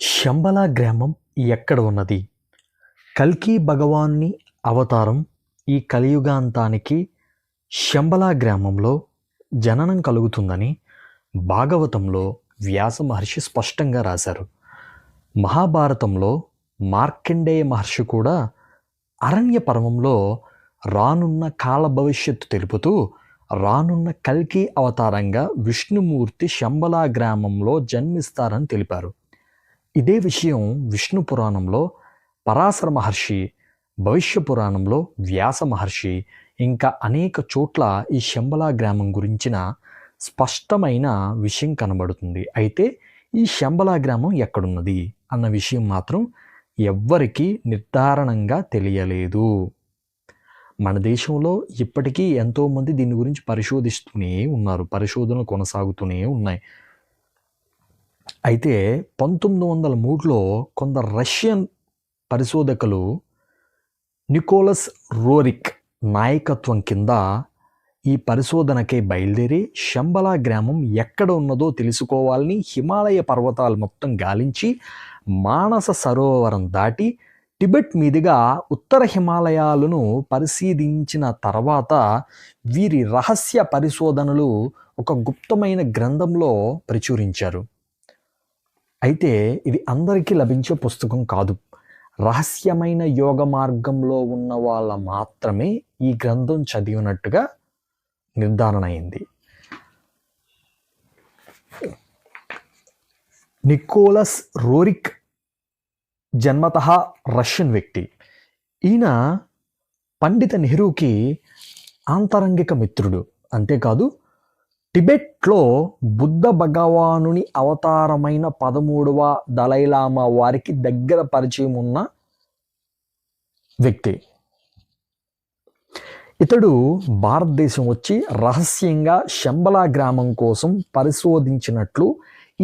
శంబల గ్రామం ఎక్కడ ఉన్నది? కల్కి భగవానుని అవతారం ఈ కలియుగాంతానికి శంబల గ్రామంలో జననం కలుగుతుందని భాగవతంలో వ్యాస మహర్షి స్పష్టంగా రాశారు. మహాభారతంలో మార్కండేయ మహర్షి కూడా అరణ్య పర్వంలో రానున్న కాల భవిష్యత్తు తెలుపుతూ రానున్న కల్కి అవతారంగా విష్ణుమూర్తి శంబల గ్రామంలో జన్మిస్తారని తెలిపారు. ఇదే విషయం విష్ణు పురాణంలో పరాశర మహర్షి, భవిష్య పురాణంలో వ్యాస మహర్షి, ఇంకా అనేక చోట్ల ఈ శంబల గ్రామం గురించిన స్పష్టమైన విషయం కనబడుతుంది. అయితే ఈ శంబల గ్రామం ఎక్కడున్నది అన్న విషయం మాత్రం ఎవ్వరికీ నిర్ధారణంగా తెలియలేదు. మన దేశంలో ఇప్పటికీ ఎంతోమంది దీని గురించి పరిశోధిస్తూనే ఉన్నారు, పరిశోధనలు కొనసాగుతూనే ఉన్నాయి. అయితే 1903లో కొందరు రష్యన్ పరిశోధకులు నికోలస్ రోరిక్ నాయకత్వం కింద ఈ పరిశోధనకై బయలుదేరి శంబల గ్రామం ఎక్కడ ఉన్నదో తెలుసుకోవాలని హిమాలయ పర్వతాలు మొత్తం గాలించి మానస సరోవరం దాటి టిబెట్ మీదుగా ఉత్తర హిమాలయాలను పరిశీలించిన తర్వాత వీరి రహస్య పరిశోధనలు ఒక గుప్తమైన గ్రంథంలో ప్రచురించారు. అయితే ఇది అందరికీ లభించే పుస్తకం కాదు. రహస్యమైన యోగ మార్గంలో ఉన్న వాళ్ళ మాత్రమే ఈ గ్రంథం చదివినట్టుగా నిర్ధారణ అయింది. నికోలస్ రోరిక్ జన్మతః రష్యన్ వ్యక్తి. ఈయన పండిత నెహ్రూకి ఆంతరంగిక మిత్రుడు. అంతేకాదు టిబెట్లో బుద్ధ భగవానుని అవతారమైన 13వ దలైలామా వారికి దగ్గర పరిచయం ఉన్న వ్యక్తి. ఇతడు భారతదేశం వచ్చి రహస్యంగా శంబల గ్రామం కోసం పరిశోధించినట్లు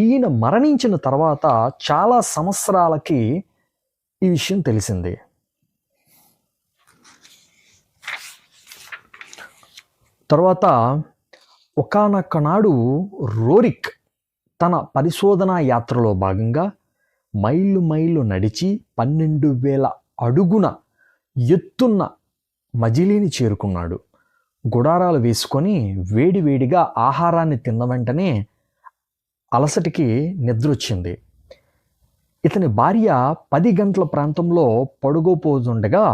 ఈయన మరణించిన తర్వాత చాలా సంవత్సరాలకి ఈ విషయం తెలిసింది. తర్వాత ఒకానొక నాడు రోరిక్ తన పరిశోధనా యాత్రలో భాగంగా మైళ్ళు నడిచి 12,000 అడుగున ఎత్తున్న మజిలీని చేరుకున్నాడు. గుడారాలు వేసుకొని వేడివేడిగా ఆహారాన్ని తిన్న వెంటనే అలసటికి నిద్రొచ్చింది. ఇతని భార్య 10 గంటల ప్రాంతంలో పడుకోపోతుండగా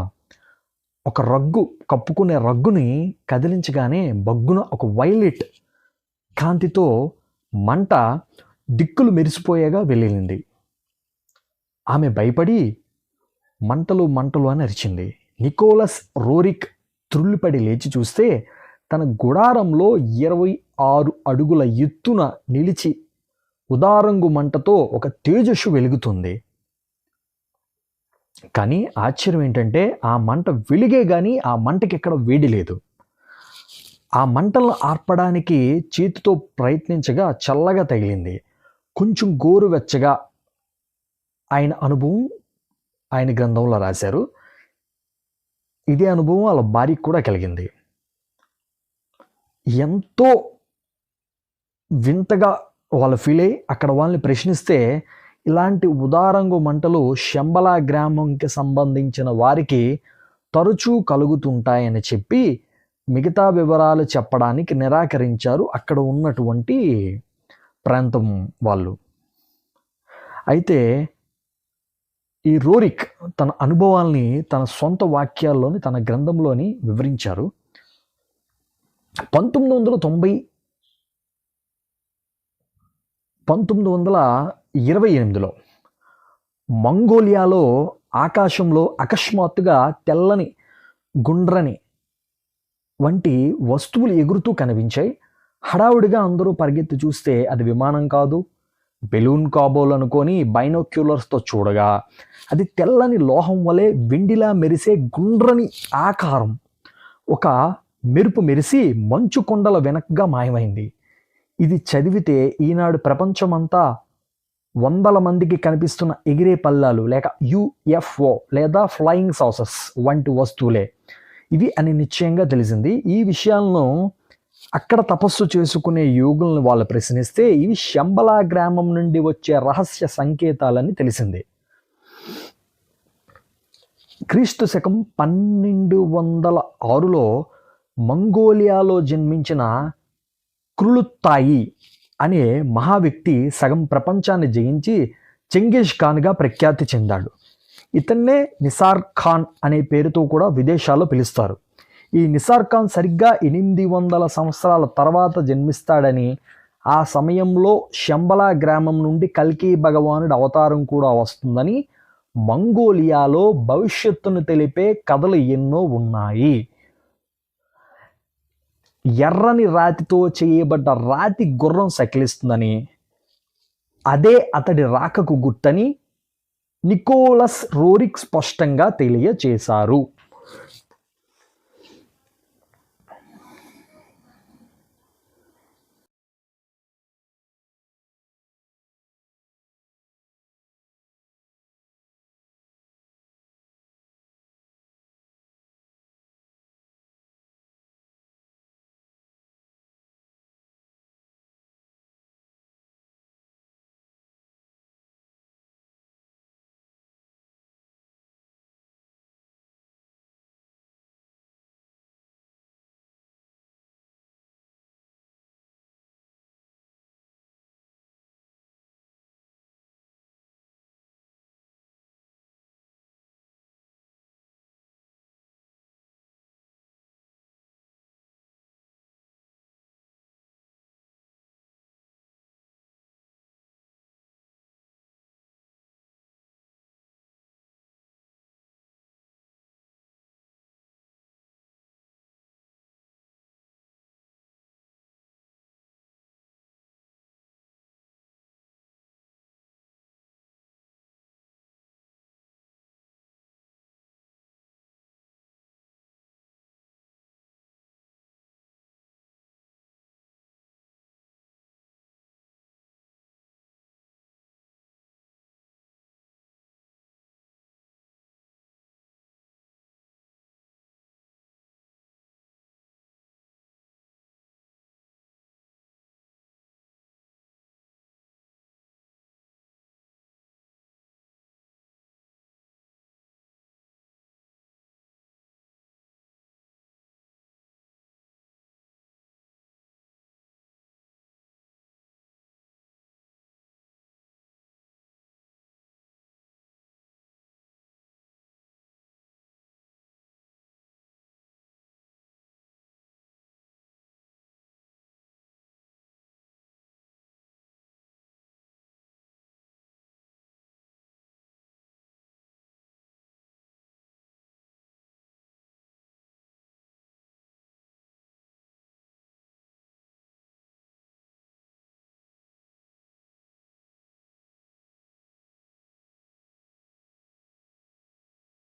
ఒక రగ్గు, కప్పుకునే రగ్గుని కదిలించగానే బగ్గున ఒక వైలెట్ కాంతితో మంట దిక్కులు మెరిసిపోయేగా వెళ్ళింది. ఆమె భయపడి మంటలు అని అరిచింది. నికోలస్ రోరిక్ త్రుళ్ళిపడి లేచి చూస్తే తన గుడారంలో 26 అడుగుల ఎత్తున నిలిచి ఉదారంగు మంటతో ఒక తేజస్సు వెలుగుతుంది. కానీ ఆశ్చర్యం ఏంటంటే ఆ మంట వెలిగే కానీ ఆ మంటకి ఎక్కడ వేడి లేదు. ఆ మంటలను ఆర్పడానికి చేతితో ప్రయత్నించగా చల్లగా తగిలింది. కొంచెం గోరువెచ్చగా ఆయన అనుభవం ఆయన గ్రంథంలో రాశారు. ఇదే అనుభవం వాళ్ళ భార్యకు కూడా కలిగింది. ఎంతో వింతగా వాళ్ళు ఫీల్ అయ్యి అక్కడ వాళ్ళని ప్రశ్నిస్తే ఇలాంటి ఉదారంగు మంటలు శంబల గ్రామంకి సంబంధించిన వారికి తరచూ కలుగుతుంటాయని చెప్పి మిగతా వివరాలు చెప్పడానికి నిరాకరించారు అక్కడ ఉన్నటువంటి ప్రాంతం వాళ్ళు. అయితే ఈ రోరిక్ తన అనుభవాల్ని తన సొంత వాక్యాల్లోని తన గ్రంథంలోని వివరించారు. 1928లో మంగోలియాలో ఆకాశంలో అకస్మాత్తుగా తెల్లని గుండ్రని వంటి వస్తువులు ఎగురుతూ కనిపించాయి. హడావుడిగా అందరూ పరిగెత్తి చూస్తే అది విమానం కాదు, బెలూన్ కాబోలు అనుకొని బైనోక్యులర్స్తో చూడగా అది తెల్లని లోహం వలె వెండిలా మెరిసే గుండ్రని ఆకారం ఒక మెరుపు మెరిసి మంచు కొండల వెనక్గా మాయమైంది. ఇది చదివితే ఈనాడు ప్రపంచమంతా 100 మందికి కనిపిస్తున్న ఎగిరే పల్లాలు లేక UFO లేదా ఫ్లయింగ్ సాసర్స్ వంటి వస్తువులే ఇవి అని నిశ్చయంగా తెలిసింది. ఈ విషయాలను అక్కడ తపస్సు చేసుకునే యోగులను వాళ్ళు ప్రశ్నిస్తే ఇవి శంబలా గ్రామం నుండి వచ్చే రహస్య సంకేతాలని తెలిసింది. క్రీస్తు శకం 1206లో మంగోలియాలో జన్మించిన క్రులుత్తాయి అనే మహావ్యక్తి సగం ప్రపంచాన్ని జయించి చెంగిజ్ ఖాన్గా ప్రఖ్యాతి చెందాడు. ఇతన్నే నిసార్ ఖాన్ అనే పేరుతో కూడా విదేశాల్లో పిలుస్తారు. ఈ నిసార్ ఖాన్ సరిగ్గా 800 సంవత్సరాల తర్వాత జన్మిస్తాడని, ఆ సమయంలో శంబలా గ్రామం నుండి కల్కి భగవానుడి అవతారం కూడా వస్తుందని మంగోలియాలో భవిష్యత్తును తెలిపే కథలు ఎన్నో ఉన్నాయి. ఎర్రని రాతితో చేయబడ్డ రాతి గుర్రం సకిలిస్తుందని, అదే అతడి రాకకు గుర్తని నికోలస్ రోరిక్ స్పష్టంగా తెలియచేశారు.